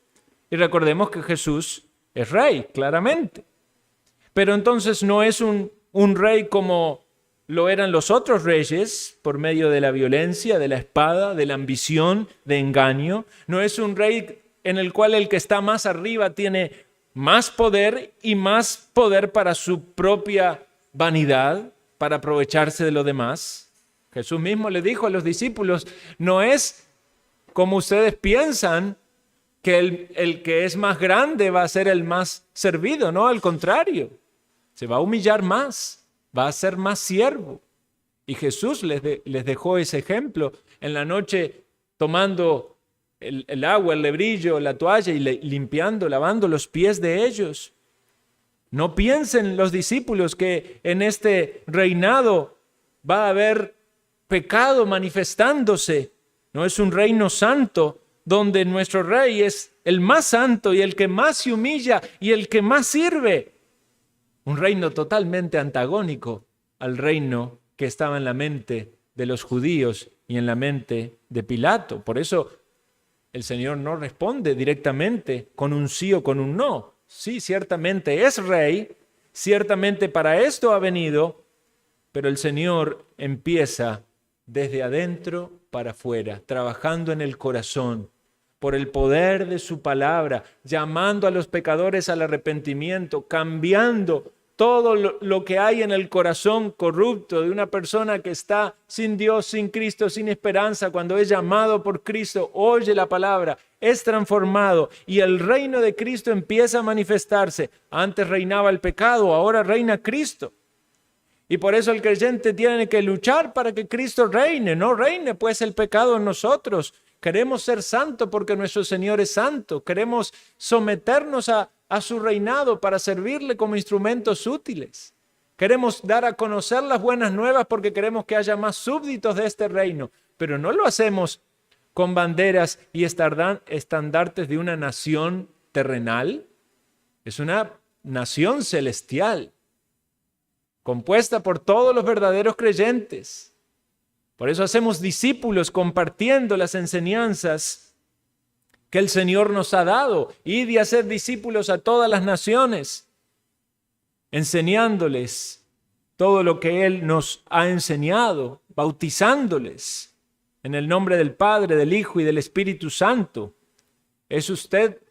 A: Y recordemos que Jesús es rey, claramente. Pero entonces no es un rey como lo eran los otros reyes, por medio de la violencia, de la espada, de la ambición, de engaño. No es un rey en el cual el que está más arriba tiene más poder y más poder para su propia vanidad, para aprovecharse de lo demás. Jesús mismo le dijo a los discípulos, no es como ustedes piensan que el que es más grande va a ser el más servido, no, al contrario, se va a humillar más, va a ser más siervo. Y Jesús les dejó ese ejemplo en la noche tomando el agua, el lebrillo, la toalla y limpiando, lavando los pies de ellos. No piensen los discípulos que en este reinado va a haber pecado manifestándose. No es un reino santo donde nuestro rey es el más santo y el que más se humilla y el que más sirve. Un reino totalmente antagónico al reino que estaba en la mente de los judíos y en la mente de Pilato. Por eso el Señor no responde directamente con un sí o con un no. Sí, ciertamente es rey, ciertamente para esto ha venido, pero el Señor empieza desde adentro para afuera, trabajando en el corazón, por el poder de su palabra, llamando a los pecadores al arrepentimiento, cambiando todo lo que hay en el corazón corrupto de una persona que está sin Dios, sin Cristo, sin esperanza. Cuando es llamado por Cristo, oye la palabra, es transformado y el reino de Cristo empieza a manifestarse. Antes reinaba el pecado, ahora reina Cristo. Y por eso el creyente tiene que luchar para que Cristo reine. No reine pues el pecado en nosotros. Queremos ser santos porque nuestro Señor es santo. Queremos someternos a su reinado para servirle como instrumentos útiles. Queremos dar a conocer las buenas nuevas porque queremos que haya más súbditos de este reino. Pero no lo hacemos con banderas y estandartes de una nación terrenal. Es una nación celestial, compuesta por todos los verdaderos creyentes. Por eso hacemos discípulos compartiendo las enseñanzas que el Señor nos ha dado. Id y hacer discípulos a todas las naciones, enseñándoles todo lo que Él nos ha enseñado, bautizándoles en el nombre del Padre, del Hijo y del Espíritu Santo. ¿Es usted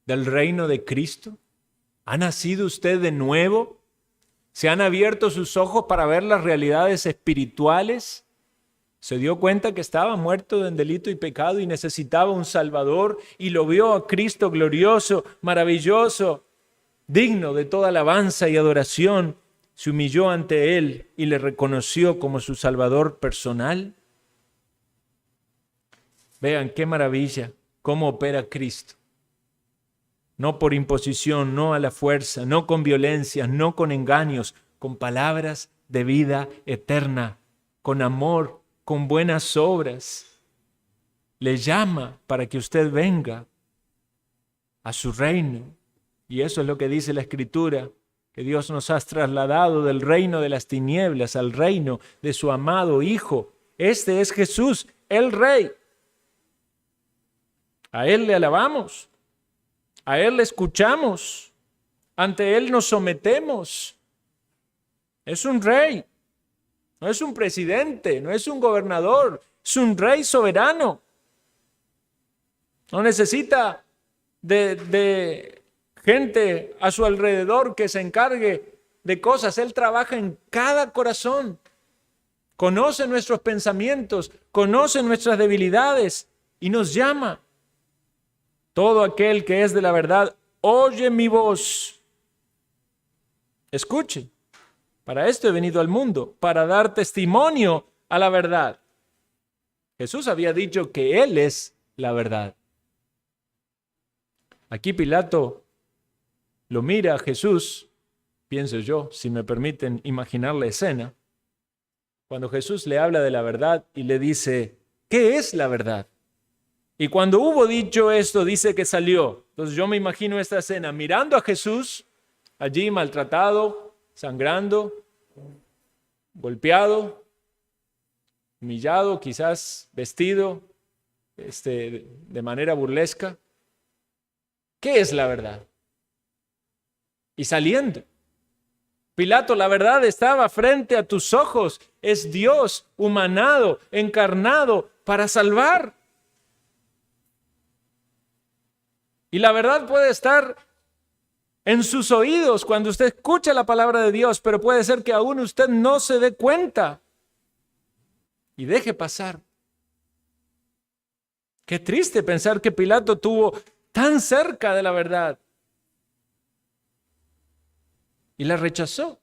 A: del reino de Cristo? ¿Ha nacido usted de nuevo? ¿Se han abierto sus ojos para ver las realidades espirituales? Se dio cuenta que estaba muerto en delito y pecado y necesitaba un Salvador, y lo vio a Cristo glorioso, maravilloso, digno de toda alabanza y adoración. Se humilló ante Él y le reconoció como su Salvador personal. Vean qué maravilla, cómo opera Cristo. No por imposición, no a la fuerza, no con violencia, no con engaños, con palabras de vida eterna, con amor, con buenas obras. Le llama para que usted venga a su reino. Y eso es lo que dice la Escritura, que Dios nos ha trasladado del reino de las tinieblas al reino de su amado Hijo. Este es Jesús, el Rey. A Él le alabamos, a Él le escuchamos, ante Él nos sometemos. Es un rey, no es un presidente, no es un gobernador, es un rey soberano. No necesita de gente a su alrededor que se encargue de cosas. Él trabaja en cada corazón, conoce nuestros pensamientos, conoce nuestras debilidades y nos llama. Todo aquel que es de la verdad, oye mi voz. Escuche. Para esto he venido al mundo, para dar testimonio a la verdad. Jesús había dicho que Él es la verdad. Aquí Pilato lo mira a Jesús, pienso yo, si me permiten imaginar la escena, cuando Jesús le habla de la verdad y le dice, ¿qué es la verdad? Y cuando hubo dicho esto, dice que salió. Entonces yo me imagino esta escena, mirando a Jesús, allí maltratado, sangrando, golpeado, humillado, quizás vestido de manera burlesca. ¿Qué es la verdad? Y saliendo. Pilato, la verdad estaba frente a tus ojos. Es Dios humanado, encarnado para salvar. Y la verdad puede estar en sus oídos cuando usted escucha la palabra de Dios, pero puede ser que aún usted no se dé cuenta y deje pasar. Qué triste pensar que Pilato estuvo tan cerca de la verdad y la rechazó.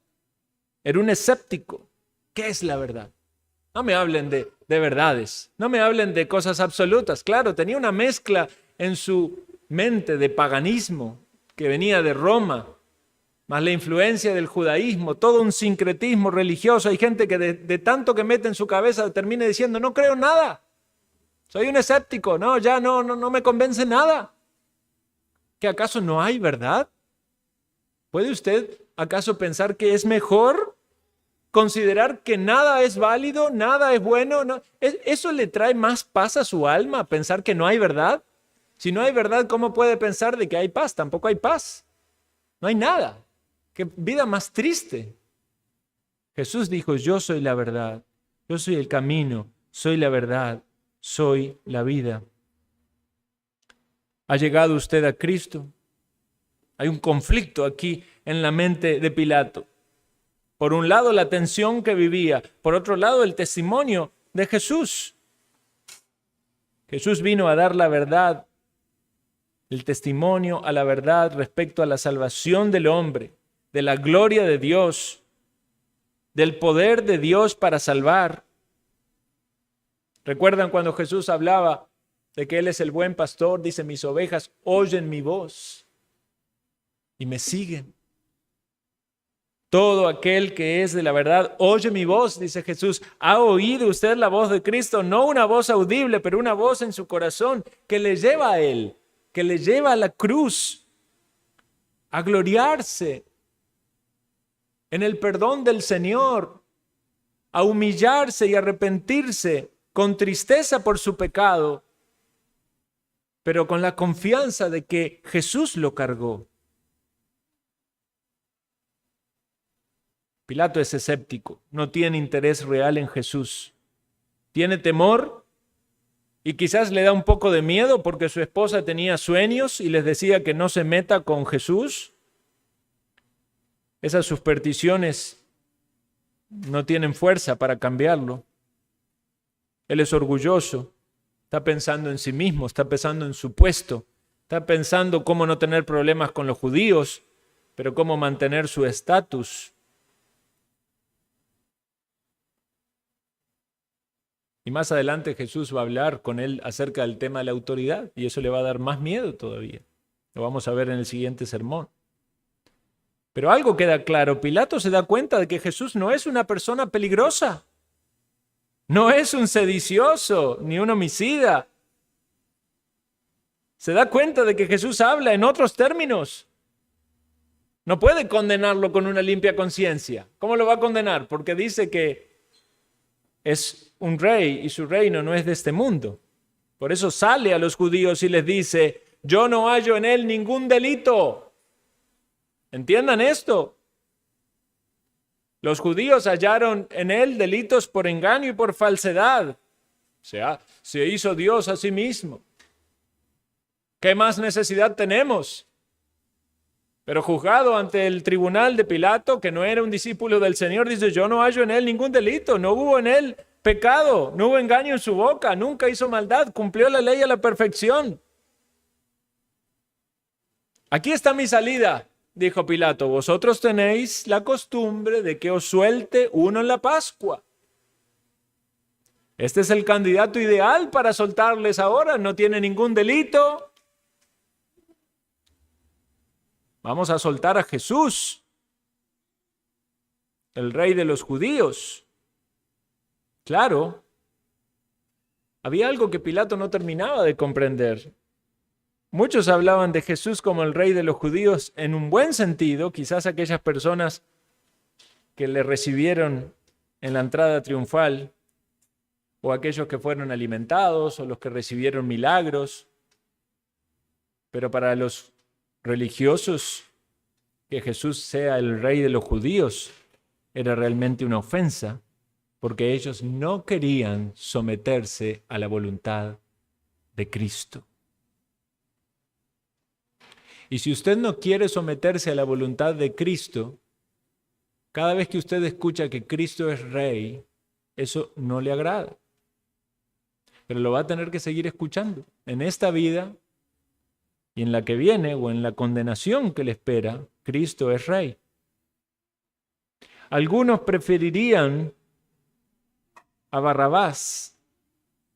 A: Era un escéptico. ¿Qué es la verdad? No me hablen de verdades, no me hablen de cosas absolutas. Claro, tenía una mezcla en su mente de paganismo que venía de Roma, más la influencia del judaísmo, todo un sincretismo religioso. Hay gente que de tanto que mete en su cabeza termina diciendo, no creo nada, soy un escéptico, no me convence nada. ¿Que acaso no hay verdad? ¿Puede usted acaso pensar que es mejor considerar que nada es válido, nada es bueno? No, ¿eso le trae más paz a su alma, pensar que no hay verdad? Si no hay verdad, ¿cómo puede pensar de que hay paz? Tampoco hay paz. No hay nada. Qué vida más triste. Jesús dijo, yo soy la verdad, yo soy el camino, soy la verdad, soy la vida. ¿Ha llegado usted a Cristo? Hay un conflicto aquí en la mente de Pilato. Por un lado, la tensión que vivía. Por otro lado, el testimonio de Jesús. Jesús vino a dar la verdad, el testimonio a la verdad respecto a la salvación del hombre, de la gloria de Dios, del poder de Dios para salvar. ¿Recuerdan cuando Jesús hablaba de que Él es el buen pastor? Dice, mis ovejas oyen mi voz y me siguen. Todo aquel que es de la verdad oye mi voz, dice Jesús. ¿Ha oído usted la voz de Cristo? No una voz audible, pero una voz en su corazón que le lleva a Él, que le lleva a la cruz, a gloriarse en el perdón del Señor, a humillarse y arrepentirse con tristeza por su pecado, pero con la confianza de que Jesús lo cargó. Pilato es escéptico, no tiene interés real en Jesús. Tiene temor y quizás le da un poco de miedo porque su esposa tenía sueños y les decía que no se meta con Jesús. Esas supersticiones no tienen fuerza para cambiarlo. Él es orgulloso, está pensando en sí mismo, está pensando en su puesto, está pensando cómo no tener problemas con los judíos, pero cómo mantener su estatus. Y más adelante Jesús va a hablar con él acerca del tema de la autoridad, y eso le va a dar más miedo todavía. Lo vamos a ver en el siguiente sermón. Pero algo queda claro, Pilato se da cuenta de que Jesús no es una persona peligrosa, no es un sedicioso ni un homicida. Se da cuenta de que Jesús habla en otros términos. No puede condenarlo con una limpia conciencia. ¿Cómo lo va a condenar? Porque dice que es un rey y su reino no es de este mundo. Por eso sale a los judíos y les dice, yo no hallo en él ningún delito. ¿Entiendan esto? Los judíos hallaron en él delitos por engaño y por falsedad. O sea, se hizo Dios a sí mismo. ¿Qué más necesidad tenemos? Pero juzgado ante el tribunal de Pilato, que no era un discípulo del Señor, dice, yo no hallo en él ningún delito, no hubo en él pecado, no hubo engaño en su boca, nunca hizo maldad, cumplió la ley a la perfección. Aquí está mi salida, dijo Pilato, vosotros tenéis la costumbre de que os suelte uno en la Pascua. Este es el candidato ideal para soltarles ahora, no tiene ningún delito. Vamos a soltar a Jesús, el rey de los judíos. Claro, había algo que Pilato no terminaba de comprender. Muchos hablaban de Jesús como el rey de los judíos en un buen sentido, quizás aquellas personas que le recibieron en la entrada triunfal, o aquellos que fueron alimentados, o los que recibieron milagros. Pero para los religiosos, que Jesús sea el rey de los judíos era realmente una ofensa, porque ellos no querían someterse a la voluntad de Cristo. Y si usted no quiere someterse a la voluntad de Cristo, cada vez que usted escucha que Cristo es rey, eso no le agrada. Pero lo va a tener que seguir escuchando en esta vida y en la que viene o en la condenación que le espera. Cristo es rey. Algunos preferirían a Barrabás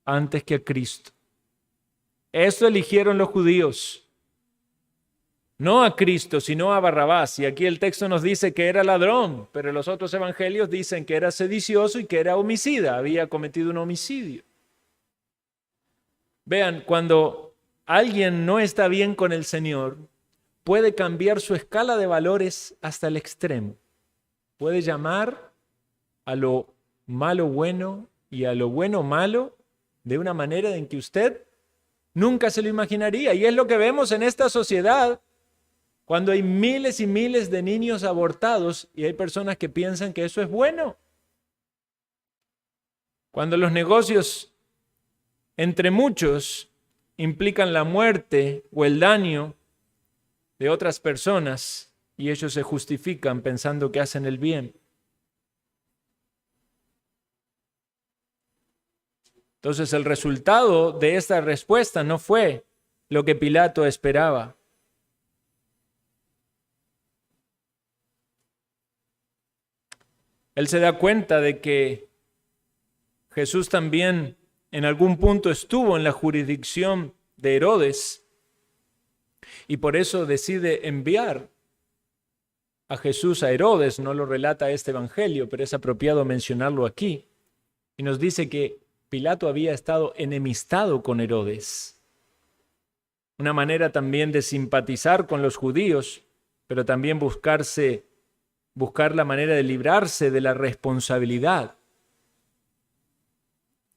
A: antes que a Cristo. Eso eligieron los judíos. No a Cristo, sino a Barrabás. Y aquí el texto nos dice que era ladrón, pero los otros evangelios dicen que era sedicioso y que era homicida, había cometido un homicidio. Vean, cuando alguien no está bien con el Señor, puede cambiar su escala de valores hasta el extremo. Puede llamar a lo malo bueno y a lo bueno malo de una manera en que usted nunca se lo imaginaría. Y es lo que vemos en esta sociedad cuando hay miles y miles de niños abortados y hay personas que piensan que eso es bueno. Cuando los negocios, entre muchos, implican la muerte o el daño de otras personas y ellos se justifican pensando que hacen el bien. Entonces el resultado de esta respuesta no fue lo que Pilato esperaba. Él se da cuenta de que Jesús también en algún punto estuvo en la jurisdicción de Herodes y por eso decide enviar a Jesús a Herodes. No lo relata este evangelio, pero es apropiado mencionarlo aquí. Y nos dice que Pilato había estado enemistado con Herodes. Una manera también de simpatizar con los judíos, pero también buscar la manera de librarse de la responsabilidad.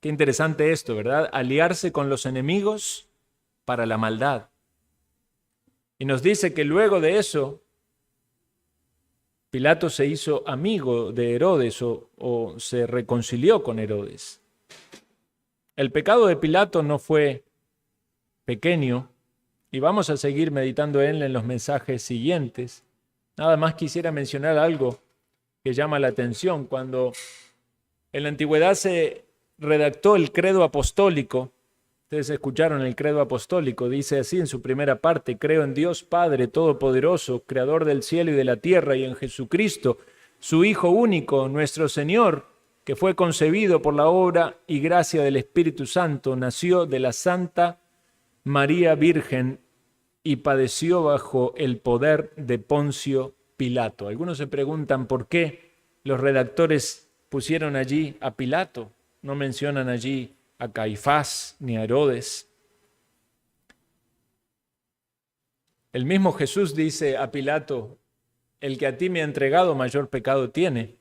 A: Qué interesante esto, ¿verdad? Aliarse con los enemigos para la maldad. Y nos dice que luego de eso, Pilato se hizo amigo de Herodes o se reconcilió con Herodes. El pecado de Pilato no fue pequeño y vamos a seguir meditando en él en los mensajes siguientes. Nada más quisiera mencionar algo que llama la atención. Cuando en la antigüedad se redactó el credo apostólico. Ustedes escucharon el credo apostólico, dice así en su primera parte: creo en Dios Padre Todopoderoso, Creador del cielo y de la tierra, y en Jesucristo, su Hijo único, nuestro Señor, que fue concebido por la obra y gracia del Espíritu Santo, nació de la Santa María Virgen y padeció bajo el poder de Poncio Pilato. Algunos se preguntan por qué los redactores pusieron allí a Pilato, no mencionan allí a Caifás ni a Herodes. El mismo Jesús dice a Pilato: el que a ti me ha entregado mayor pecado tiene.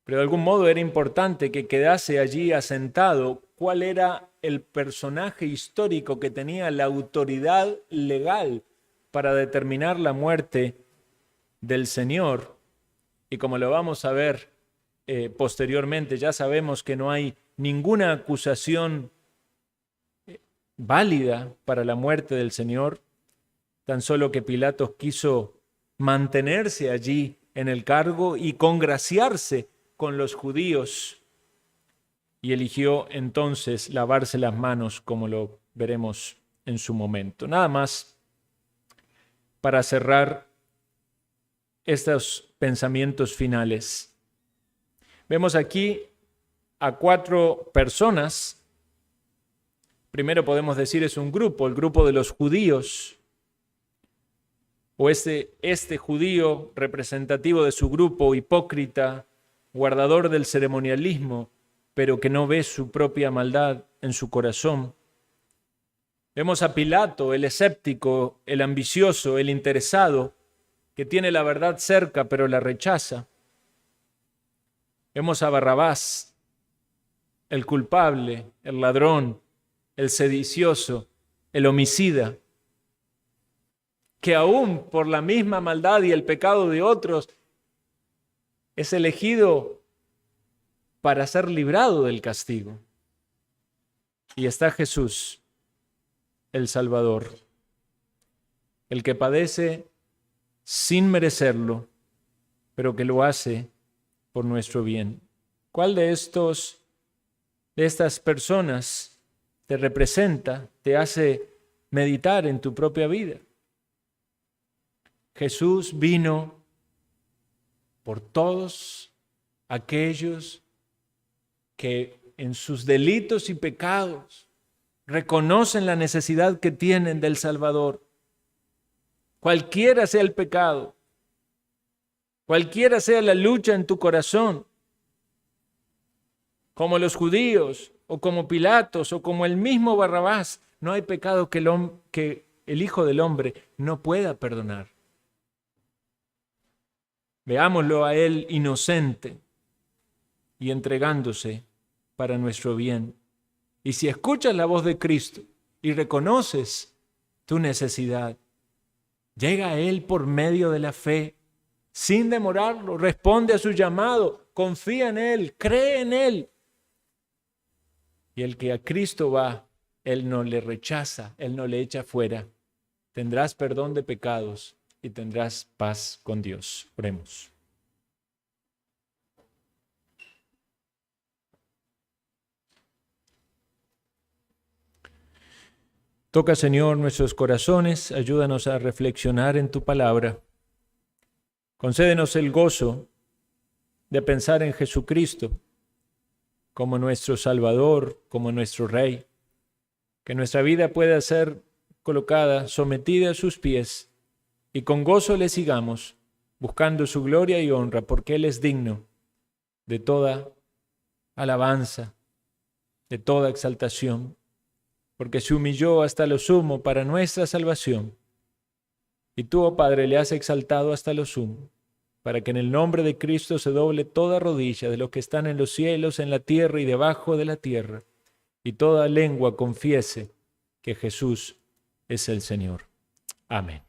A: Pero de algún modo era importante que quedase allí asentado cuál era el personaje histórico que tenía la autoridad legal para determinar la muerte del Señor. Y como lo vamos a ver posteriormente, ya sabemos que no hay ninguna acusación válida para la muerte del Señor, tan solo que Pilatos quiso mantenerse allí en el cargo y congraciarse con los judíos, y eligió entonces lavarse las manos, como lo veremos en su momento. Nada más para cerrar estos pensamientos finales. Vemos aquí a 4 personas. Primero podemos decir es un grupo, el grupo de los judíos, o este judío representativo de su grupo, hipócrita, guardador del ceremonialismo, pero que no ve su propia maldad en su corazón. Vemos a Pilato, el escéptico, el ambicioso, el interesado, que tiene la verdad cerca pero la rechaza. Vemos a Barrabás, el culpable, el ladrón, el sedicioso, el homicida, que aún por la misma maldad y el pecado de otros es elegido para ser librado del castigo. Y está Jesús, el Salvador, el que padece sin merecerlo, pero que lo hace por nuestro bien. ¿Cuál de estas personas te representa, te hace meditar en tu propia vida? Jesús vino por todos aquellos que en sus delitos y pecados reconocen la necesidad que tienen del Salvador. Cualquiera sea el pecado, cualquiera sea la lucha en tu corazón, como los judíos, o como Pilatos, o como el mismo Barrabás, no hay pecado que el Hijo del Hombre no pueda perdonar. Veámoslo a Él inocente y entregándose para nuestro bien. Y si escuchas la voz de Cristo y reconoces tu necesidad, llega a Él por medio de la fe, sin demorarlo, responde a su llamado, confía en Él, cree en Él. Y el que a Cristo va, Él no le rechaza, Él no le echa fuera. Tendrás perdón de pecados y tendrás paz con Dios. Oremos. Toca, Señor, nuestros corazones, ayúdanos a reflexionar en tu palabra. Concédenos el gozo de pensar en Jesucristo como nuestro Salvador, como nuestro Rey. Que nuestra vida pueda ser colocada, sometida a sus pies, y con gozo le sigamos, buscando su gloria y honra, porque Él es digno de toda alabanza, de toda exaltación, porque se humilló hasta lo sumo para nuestra salvación. Y tú, oh Padre, le has exaltado hasta lo sumo, para que en el nombre de Cristo se doble toda rodilla de los que están en los cielos, en la tierra y debajo de la tierra, y toda lengua confiese que Jesús es el Señor. Amén.